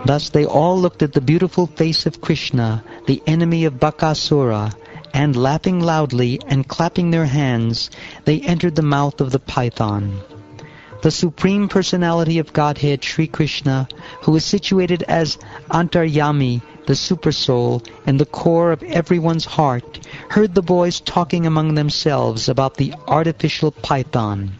Thus they all looked at the beautiful face of Krishna, the enemy of Bakasura, and laughing loudly and clapping their hands, they entered the mouth of the python. The Supreme Personality of Godhead, Sri Krishna, who is situated as Antaryami, the Supersoul, in the core of everyone's heart, heard the boys talking among themselves about the artificial python.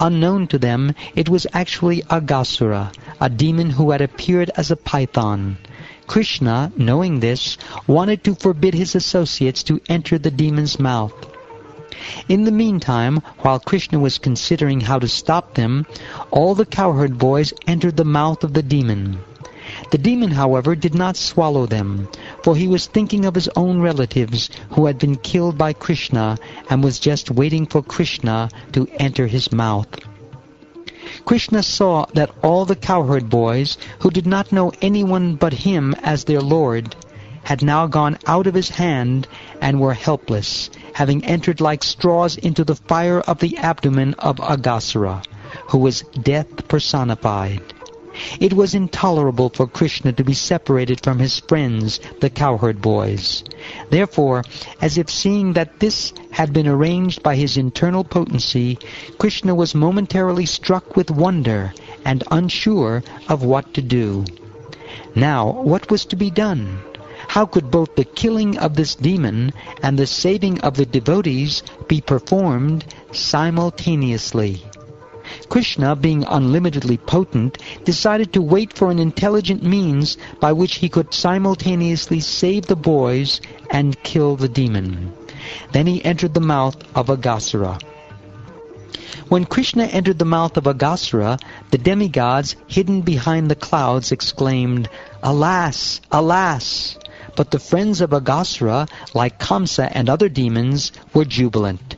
Unknown to them, it was actually Aghasura, a demon who had appeared as a python. Krishna, knowing this, wanted to forbid his associates to enter the demon's mouth. In the meantime, while Krishna was considering how to stop them, all the cowherd boys entered the mouth of the demon. The demon, however, did not swallow them, for he was thinking of his own relatives who had been killed by Krishna and was just waiting for Krishna to enter his mouth. Krishna saw that all the cowherd boys, who did not know anyone but him as their Lord, had now gone out of his hand and were helpless, having entered like straws into the fire of the abdomen of Aghasura, who was death personified. It was intolerable for Krishna to be separated from his friends, the cowherd boys. Therefore, as if seeing that this had been arranged by his internal potency, Krishna was momentarily struck with wonder and unsure of what to do. Now, what was to be done? How could both the killing of this demon and the saving of the devotees be performed simultaneously? Krishna, being unlimitedly potent, decided to wait for an intelligent means by which he could simultaneously save the boys and kill the demon. Then he entered the mouth of Aghasura. When Krishna entered the mouth of Aghasura, the demigods, hidden behind the clouds, exclaimed, "Alas! Alas!" But the friends of Aghasura, like Kamsa and other demons, were jubilant.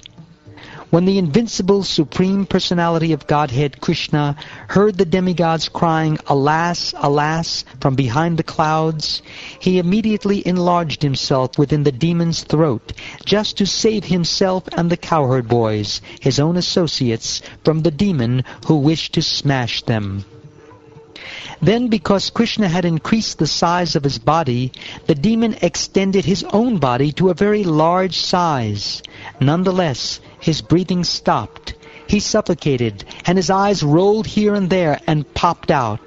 When the invincible Supreme Personality of Godhead, Krishna, heard the demigods crying, "Alas! Alas!" from behind the clouds, he immediately enlarged himself within the demon's throat, just to save himself and the cowherd boys, his own associates, from the demon who wished to smash them. Then, because Krishna had increased the size of his body, the demon extended his own body to a very large size. Nonetheless, his breathing stopped. He suffocated, and his eyes rolled here and there and popped out.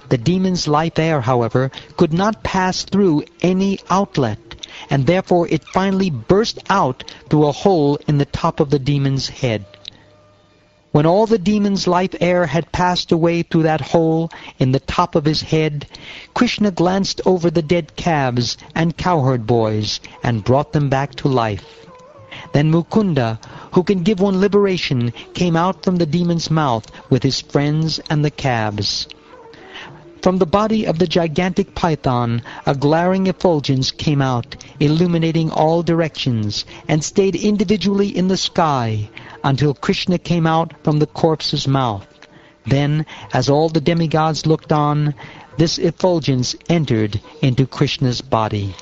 The demon's life air, however, could not pass through any outlet, and therefore it finally burst out through a hole in the top of the demon's head. When all the demon's life air had passed away through that hole in the top of his head, Krishna glanced over the dead calves and cowherd boys and brought them back to life. Then Mukunda, who can give one liberation, came out from the demon's mouth with his friends and the calves. From the body of the gigantic python, a glaring effulgence came out, illuminating all directions, and stayed individually in the sky, until Krishna came out from the corpse's mouth. Then, as all the demigods looked on, this effulgence entered into Krishna's body.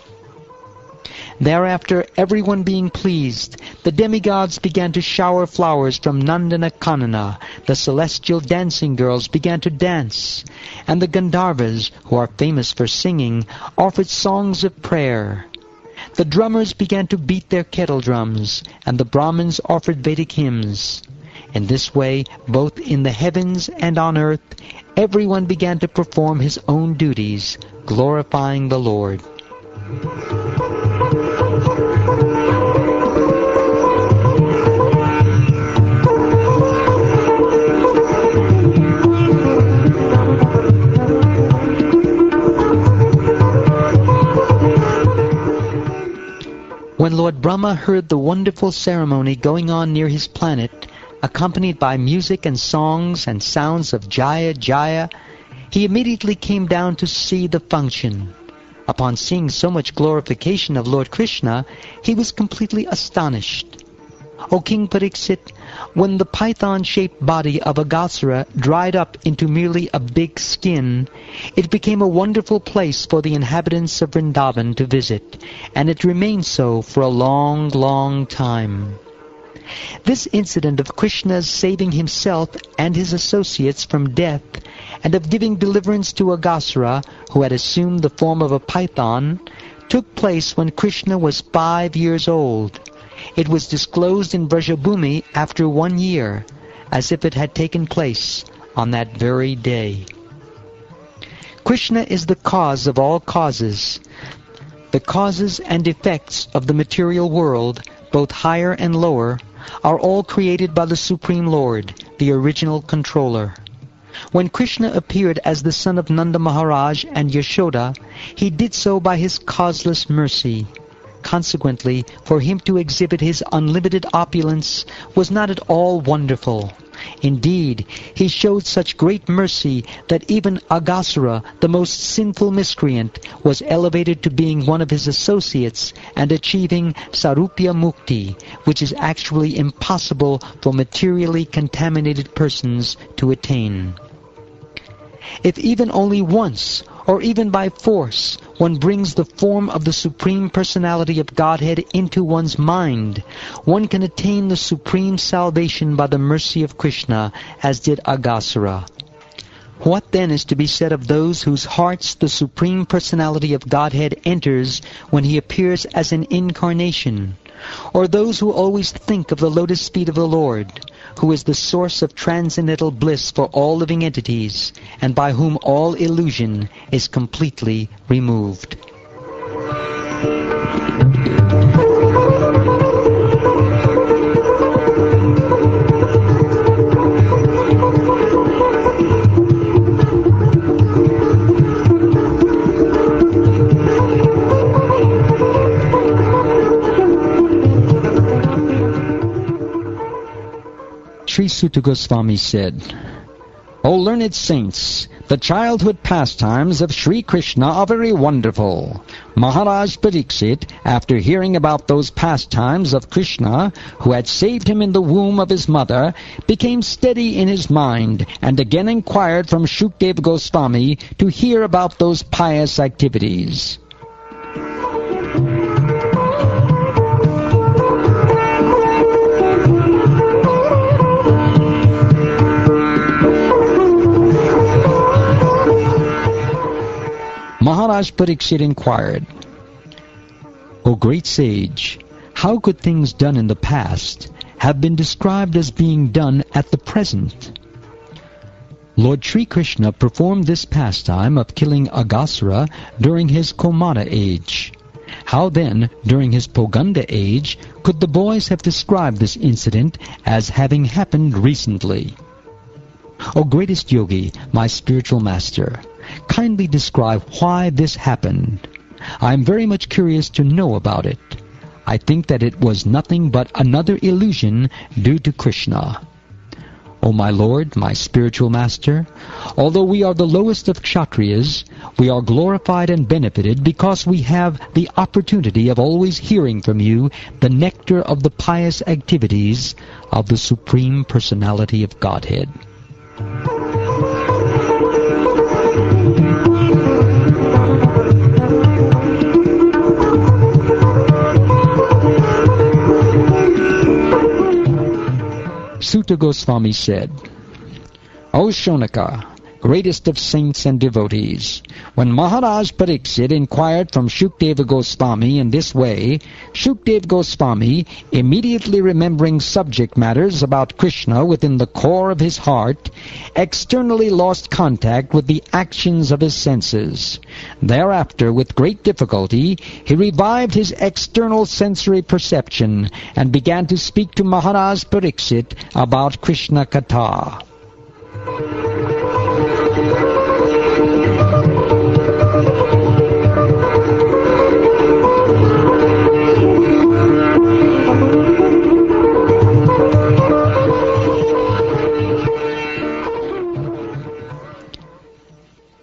Thereafter, everyone being pleased, the demigods began to shower flowers from Nandana Kanana, the celestial dancing girls began to dance, and the Gandharvas, who are famous for singing, offered songs of prayer. The drummers began to beat their kettle drums, and the Brahmins offered Vedic hymns. In this way, both in the heavens and on earth, everyone began to perform his own duties, glorifying the Lord. When Lord Brahma heard the wonderful ceremony going on near his planet, accompanied by music and songs and sounds of Jaya, Jaya, he immediately came down to see the function. Upon seeing so much glorification of Lord Krishna, he was completely astonished. O King Pariksit, when the python-shaped body of Aghasura dried up into merely a big skin, it became a wonderful place for the inhabitants of Vrindavan to visit, and it remained so for a long, long time. This incident of Krishna's saving himself and his associates from death and of giving deliverance to Aghasura, who had assumed the form of a python, took place when Krishna was 5 years old. It was disclosed in Vrajabhumi after 1 year, as if it had taken place on that very day. Krishna is the cause of all causes. The causes and effects of the material world, both higher and lower, are all created by the Supreme Lord, the original controller. When Krishna appeared as the son of Nanda Maharaj and Yashoda, he did so by his causeless mercy. Consequently, for him to exhibit his unlimited opulence was not at all wonderful. Indeed, he showed such great mercy that even Aghasura, the most sinful miscreant, was elevated to being one of his associates and achieving Sarupya Mukti, which is actually impossible for materially contaminated persons to attain. If even only once, or even by force, one brings the form of the Supreme Personality of Godhead into one's mind, one can attain the supreme salvation by the mercy of Krishna, as did Aghasura. What then is to be said of those whose hearts the Supreme Personality of Godhead enters when he appears as an incarnation? Or those who always think of the lotus feet of the Lord, who is the source of transcendental bliss for all living entities, and by whom all illusion is completely removed. Sri Sutta Goswami said, O learned saints, the childhood pastimes of Sri Krishna are very wonderful. Maharaj Pariksit, after hearing about those pastimes of Krishna, who had saved him in the womb of his mother, became steady in his mind, and again inquired from Shukdev Goswami to hear about those pious activities. Maharaj Pariksit inquired, O great sage, how could things done in the past have been described as being done at the present? Lord Sri Krishna performed this pastime of killing Aghasura during his Komara age. How then, during his Poganda age, could the boys have described this incident as having happened recently? O greatest yogi, my spiritual master, kindly describe why this happened. I am very much curious to know about it. I think that it was nothing but another illusion due to Krishna. O my Lord, my spiritual master, although we are the lowest of Kshatriyas, we are glorified and benefited because we have the opportunity of always hearing from you the nectar of the pious activities of the Supreme Personality of Godhead. Sutta Goswami said, O Shonaka, greatest of saints and devotees, when Maharaj Pariksit inquired from Shukdeva Goswami in this way, Shukdeva Goswami, immediately remembering subject matters about Krishna within the core of his heart, externally lost contact with the actions of his senses. Thereafter, with great difficulty, he revived his external sensory perception and began to speak to Maharaj Pariksit about Krishna Katha.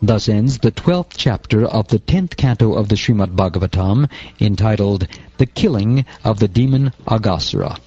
Thus ends the 12th chapter of the 10th canto of the Shrimad Bhagavatam, entitled The Killing of the Demon Aghasura.